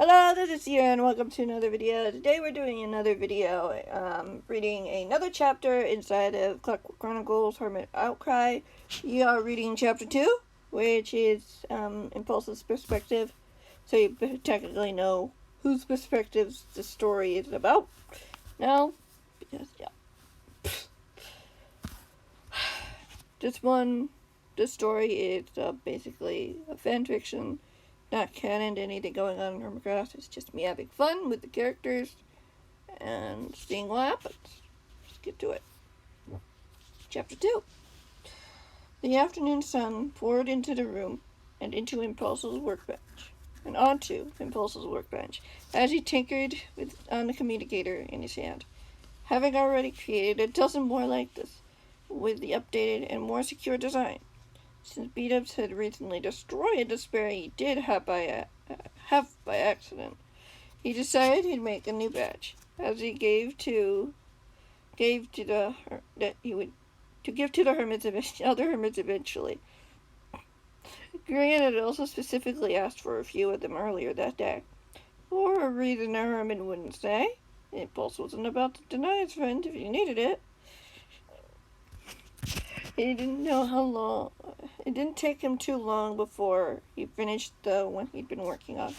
Hello, this is Sierra and welcome to another video. Today we're doing another video, reading another chapter inside of Clockwork Chronicles, Hermit Outcry. We are reading chapter 2, which is Impulse's perspective, so you technically know whose perspectives the story is about. Now, because, yeah. This story is basically a fan fiction. Not canon to anything going on in Hermitcraft. It's just me having fun with the characters and seeing what happens. Let's get to it. Chapter 2. The afternoon sun poured into the room and into Impulse's workbench, and onto Impulse's workbench, as he tinkered on the communicator in his hand, having already created a dozen more like this, with the updated and more secure design. Since beat-ups had recently destroyed the spare he did have by accident, he decided he'd make a new batch, as he gave to the other hermits eventually. Grian had also specifically asked for a few of them earlier that day, for a reason a hermit wouldn't say. Impulse wasn't about to deny his friend if he needed it. He didn't know how long. It didn't take him too long before he finished the one he'd been working on.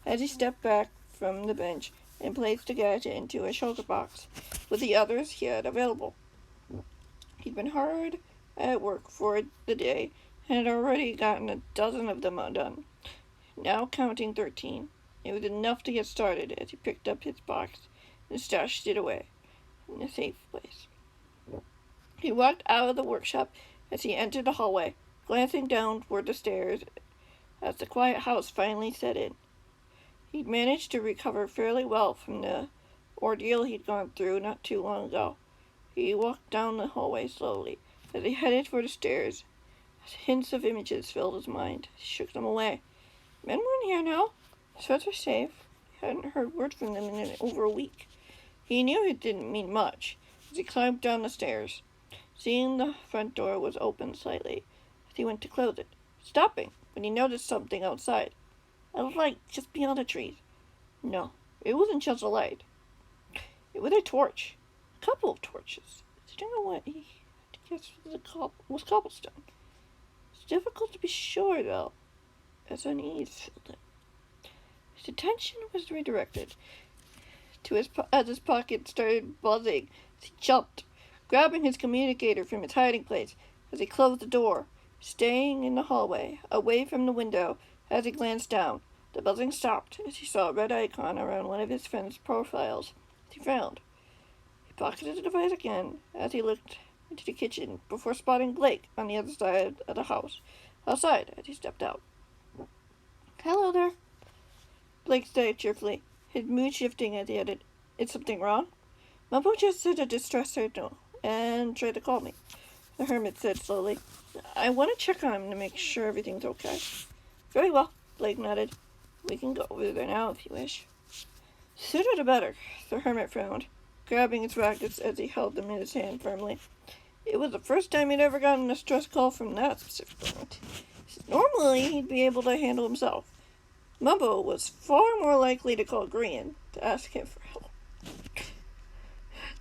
As he stepped back from the bench and placed the gadget into a shulker box with the others he had available. He'd been hard at work for the day and had already gotten a dozen of them undone, now counting 13. It was enough to get started as he picked up his box and stashed it away in a safe place. He walked out of the workshop as he entered the hallway, glancing down toward the stairs as the quiet house finally set in. He'd managed to recover fairly well from the ordeal he'd gone through not too long ago. He walked down the hallway slowly as he headed for the stairs. As hints of images filled his mind, he shook them away. Men weren't here now. His friends were safe. He hadn't heard word from them in over a week. He knew it didn't mean much as he climbed down the stairs, seeing the front door was open slightly as he went to close it, stopping when he noticed something outside. A light just beyond the trees. No, it wasn't just a light. It was a torch. A couple of torches. Sitting on what he guessed was cobblestone. It's difficult to be sure, though, as unease filled him. His attention was redirected as his pocket started buzzing as he jumped, grabbing his communicator from its hiding place as he closed the door, staying in the hallway, away from the window. As he glanced down, the buzzing stopped as he saw a red icon around one of his friend's profiles. He frowned. He pocketed the device again as he looked into the kitchen before spotting Blake on the other side of the house, outside as he stepped out. "Hello there," Blake said cheerfully, his mood shifting as he added, "Is something wrong?" "Mumbo just sent a distress signal and tried to call me," the hermit said slowly. "I want to check on him to make sure everything's okay." "Very well," Blake nodded. "We can go over there now if you wish." "Sooner the better," the hermit frowned, grabbing his rackets as he held them in his hand firmly. It was the first time he'd ever gotten a stress call from that specific point. Normally, he'd be able to handle himself. Mumbo was far more likely to call Grian to ask him for help.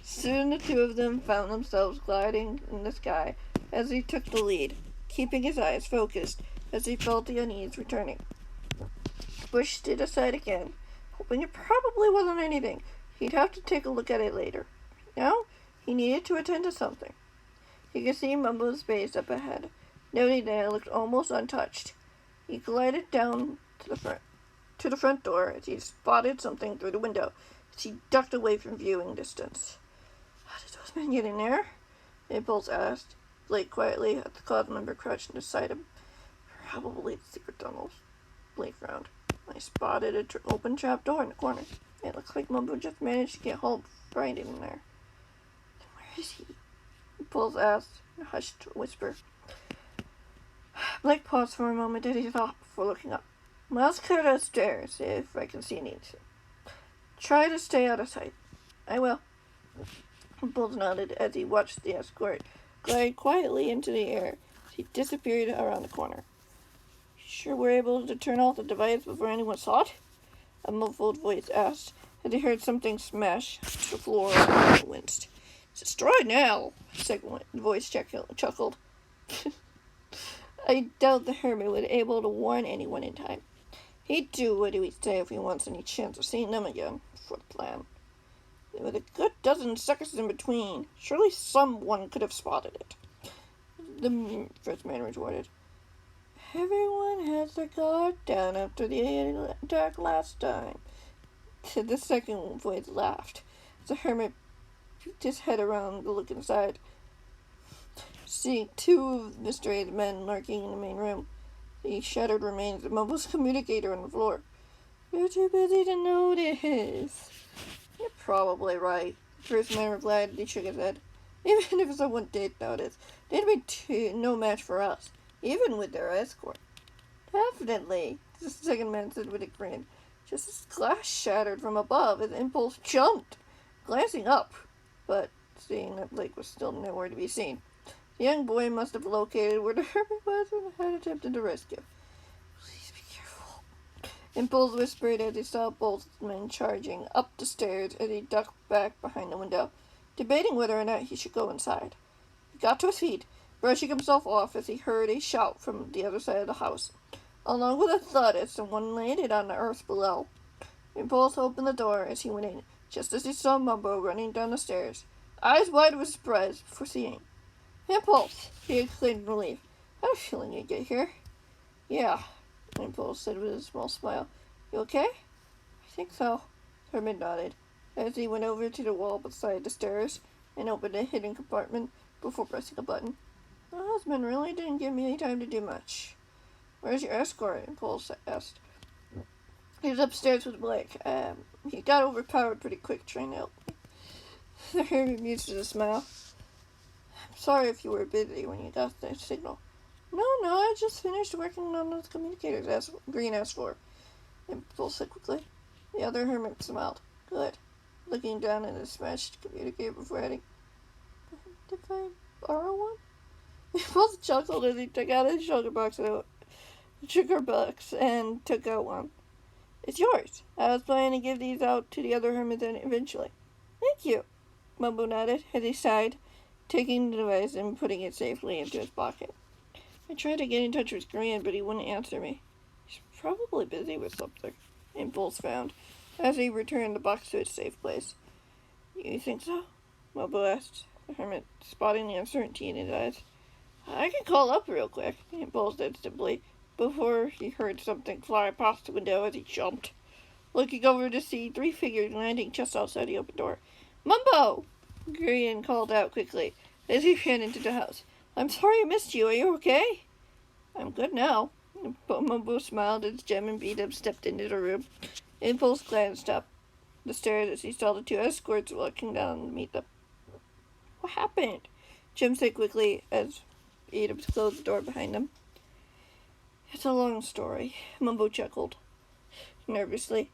Soon the two of them found themselves gliding in the sky as he took the lead, keeping his eyes focused as he felt the unease returning. He pushed it aside again, hoping it probably wasn't anything. He'd have to take a look at it later. Now, he needed to attend to something. He could see Mumbo's base up ahead, noting that it looked almost untouched. He glided down to the front door as he spotted something through the window as he ducked away from viewing distance. "How did those men get in there?" Impulse asked. Blake quietly at the cloud member crouched beside him. "Probably the secret tunnels." Blake frowned. "I spotted an open trap door in the corner. It looks like Mumbo just managed to get hauled right in there." "Then where is he?" Impulse asked in a hushed whisper. Blake paused for a moment as he thought before looking up. "Let's clear those stairs, if I can see anything. Try to stay out of sight." "I will." Impulse nodded as he watched the escort glide quietly into the air as he disappeared around the corner. "Sure we're able to turn off the device before anyone saw it?" a muffled voice asked, as he heard something smash to the floor and winced. It's destroyed now, the second voice chuckled. I doubt the hermit was able to warn anyone in time. He'd do what he'd say if he wants any chance of seeing them again, for the plan. There was a good dozen seconds in between. Surely someone could have spotted it. The first man retorted. Everyone has their guard down after the attack last time. The second voice laughed. The hermit peeked his head around to look inside, seeing two of Mr. A's men lurking in the main room. The shattered remains of Mumbo's communicator on the floor. You're too busy to notice. You're probably right, the first man replied. He shook his head. Even if someone did notice, they'd be no match for us, even with their escort. Definitely, the second man said with a grin. Just as glass shattered from above, his impulse jumped, glancing up, but seeing that Blake was still nowhere to be seen. The young boy must have located where the hermit was and had attempted to rescue. Please be careful, Impulse whispered as he saw both men charging up the stairs as he ducked back behind the window, debating whether or not he should go inside. He got to his feet, brushing himself off as he heard a shout from the other side of the house, along with a thud as someone landed on the earth below. Impulse opened the door as he went in, just as he saw Mumbo running down the stairs, eyes wide with surprise for seeing. Impulse! He exclaimed in relief. I had a feeling you'd get here. Yeah, Impulse said with a small smile. You okay? I think so. Hermit nodded, as he went over to the wall beside the stairs and opened a hidden compartment before pressing a button. My husband really didn't give me any time to do much. Where's your escort? Impulse asked. He was upstairs with Blake. He got overpowered pretty quick trying to help me. The hermit muted a smile. I'm sorry if you were busy when you got the signal. No, I just finished working on those communicators Green asked for. Impulse said quickly. The other hermit smiled. Good. Looking down at his smashed communicator before adding, Did I borrow one? Impulse chuckled as he took out his sugar box and took out one. It's yours. I was planning to give these out to the other hermits eventually. Thank you. Mumbo nodded as he sighed, taking the device and putting it safely into his pocket. I tried to get in touch with Green, but he wouldn't answer me. He's probably busy with something, Impulse found, as he returned the box to its safe place. You think so? Mumbo asked, the hermit spotting the uncertainty in his eyes. I can call up real quick, Impulse said simply, before he heard something fly past the window as he jumped, looking over to see 3 figures landing just outside the open door. Mumbo! Green called out quickly as he ran into the house. I'm sorry I missed you. Are you okay? I'm good now. Mumbo smiled as Jem and Beat-Up stepped into the room. Impulse glanced up the stairs as he saw the 2 escorts walking down to meet them. What happened? Jem said quickly as Beat-Up closed the door behind them. It's a long story, Mumbo chuckled nervously.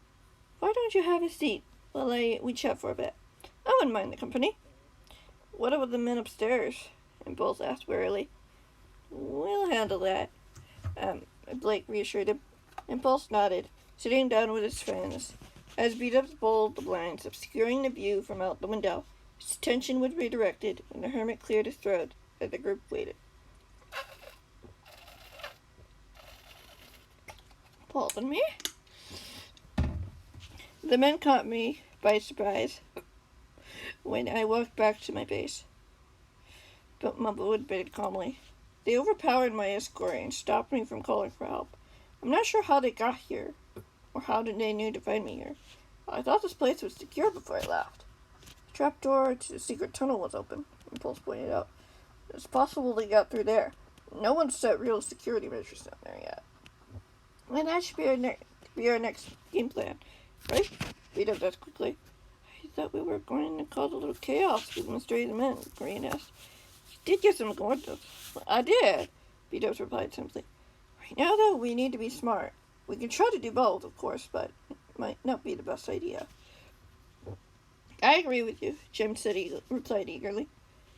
Why don't you have a seat while we chat for a bit? I wouldn't mind the company. What about the men upstairs? Impulse asked wearily. We'll handle that, Blake reassured him. Impulse nodded, sitting down with his friends, as Beat-Up pulled the blinds, obscuring the view from out the window. His attention was redirected when the hermit cleared his throat as the group waited. Pardon me? The men caught me by surprise when I walked back to my base. But Mumbo admitted calmly. They overpowered my escort and stopped me from calling for help. I'm not sure how they got here, or how they knew to find me here. I thought this place was secure before I left. The trapdoor to the secret tunnel was open, Impulse pointed out. It's possible they got through there. No one's set real security measures down there yet. And that should be our next game plan, right? Beat-Up asked quickly. I thought we were going to cause a little chaos with Mr. A's men, Green asked. You did get some coordinates. I did, Beat-Up replied simply. Right now, though, we need to be smart. We can try to do both, of course, but it might not be the best idea. I agree with you, Jem said replied eagerly.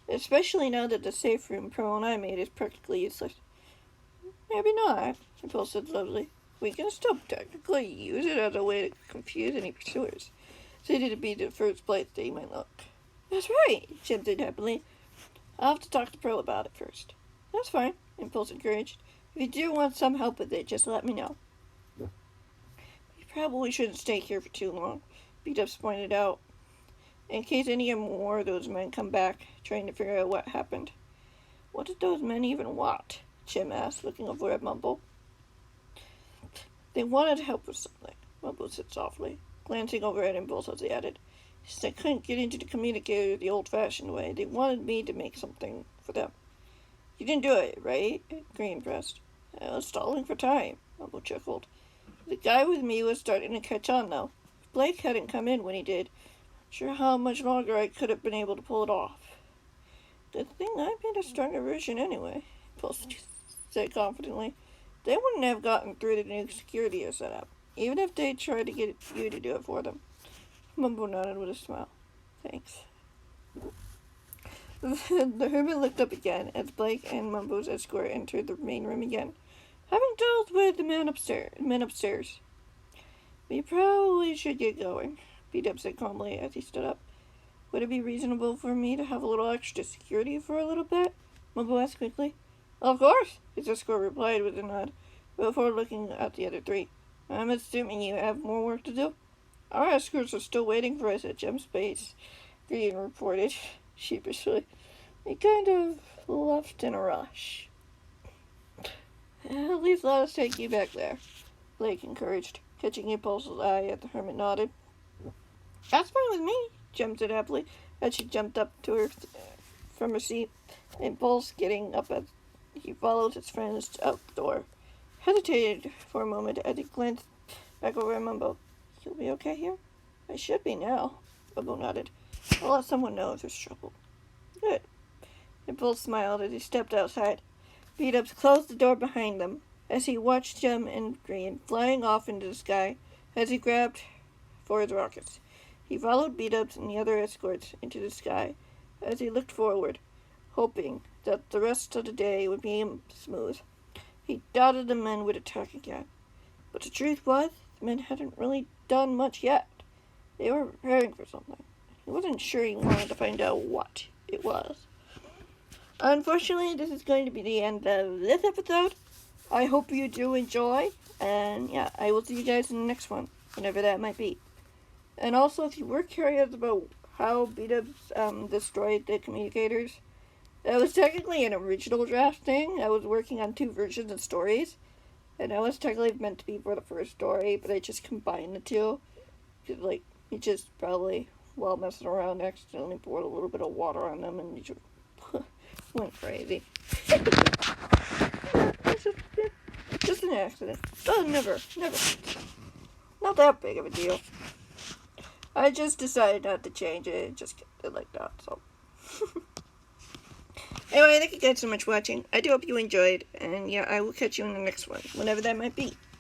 Especially now that the safe room Pearl and I made is practically useless. Maybe not, Impulse said slowly. We can still technically use it as a way to confuse any pursuers. Say to be the first place they might look. That's right, Jim said happily. I'll have to talk to Pearl about it first. That's fine, Impulse encouraged. If you do want some help with it, just let me know. You probably shouldn't stay here for too long, Beat-Ups pointed out, in case any more of those men come back, trying to figure out what happened. What did those men even want? Jim asked, looking over at Mumble. They wanted help with something, Mumble said softly, glancing over at Impulse as he added. Since I couldn't get into the communicator the old-fashioned way, they wanted me to make something for them. You didn't do it, right? Green pressed. I was stalling for time, Mumble chuckled. The guy with me was starting to catch on, though. If Blake hadn't come in when he did, I'm sure how much longer I could have been able to pull it off. Good thing I made a stronger version anyway, Impulse said confidently. They wouldn't have gotten through the new security setup, even if they tried to get you to do it for them. Mumble nodded with a smile. Thanks. The hermit looked up again as Blake and Mumble's escort entered the main room again, having dealt with the men upstairs. We probably should get going, Beat-Up said calmly as he stood up. Would it be reasonable for me to have a little extra security for a little bit? Mumble asked quickly. Of course, his escort replied with a nod, before looking at the other three. I'm assuming you have more work to do? Our escorts are still waiting for us at Gem's base, Green reported sheepishly. We kind of left in a rush. At least let us take you back there, Blake encouraged, catching Impulse's eye as the hermit nodded. That's fine with me, Gem said happily, as she jumped up to her from her seat. Impulse getting up as he followed his friends out the door. Hesitated for a moment as he glanced back over at Mumble. You'll be okay here? I should be now, Mumble nodded. I'll let someone know if there's trouble. Good. Impulse smiled as he stepped outside. Beat-Ups closed the door behind them as he watched Gem and Green flying off into the sky as he grabbed for his rockets. He followed Beat-Ups and the other escorts into the sky as he looked forward, hoping that the rest of the day would be smooth. He doubted the men would attack again. But the truth was, the men hadn't really done much yet. They were preparing for something. He wasn't sure he wanted to find out what it was. Unfortunately, this is going to be the end of this episode. I hope you do enjoy. And yeah, I will see you guys in the next one, whenever that might be. And also, if you were curious about how Beat-Ups destroyed the communicators, that was technically an original draft thing. I was working on 2 versions of stories. And that was technically meant to be for the first story, but I just combined the two. Because, like, he just probably, while messing around, accidentally poured a little bit of water on them, and he just went crazy. Just an accident. Oh, never. Not that big of a deal. I just decided not to change it, and just kept it like that, so. Anyway, thank you guys so much for watching. I do hope you enjoyed, and yeah, I will catch you in the next one, whenever that might be.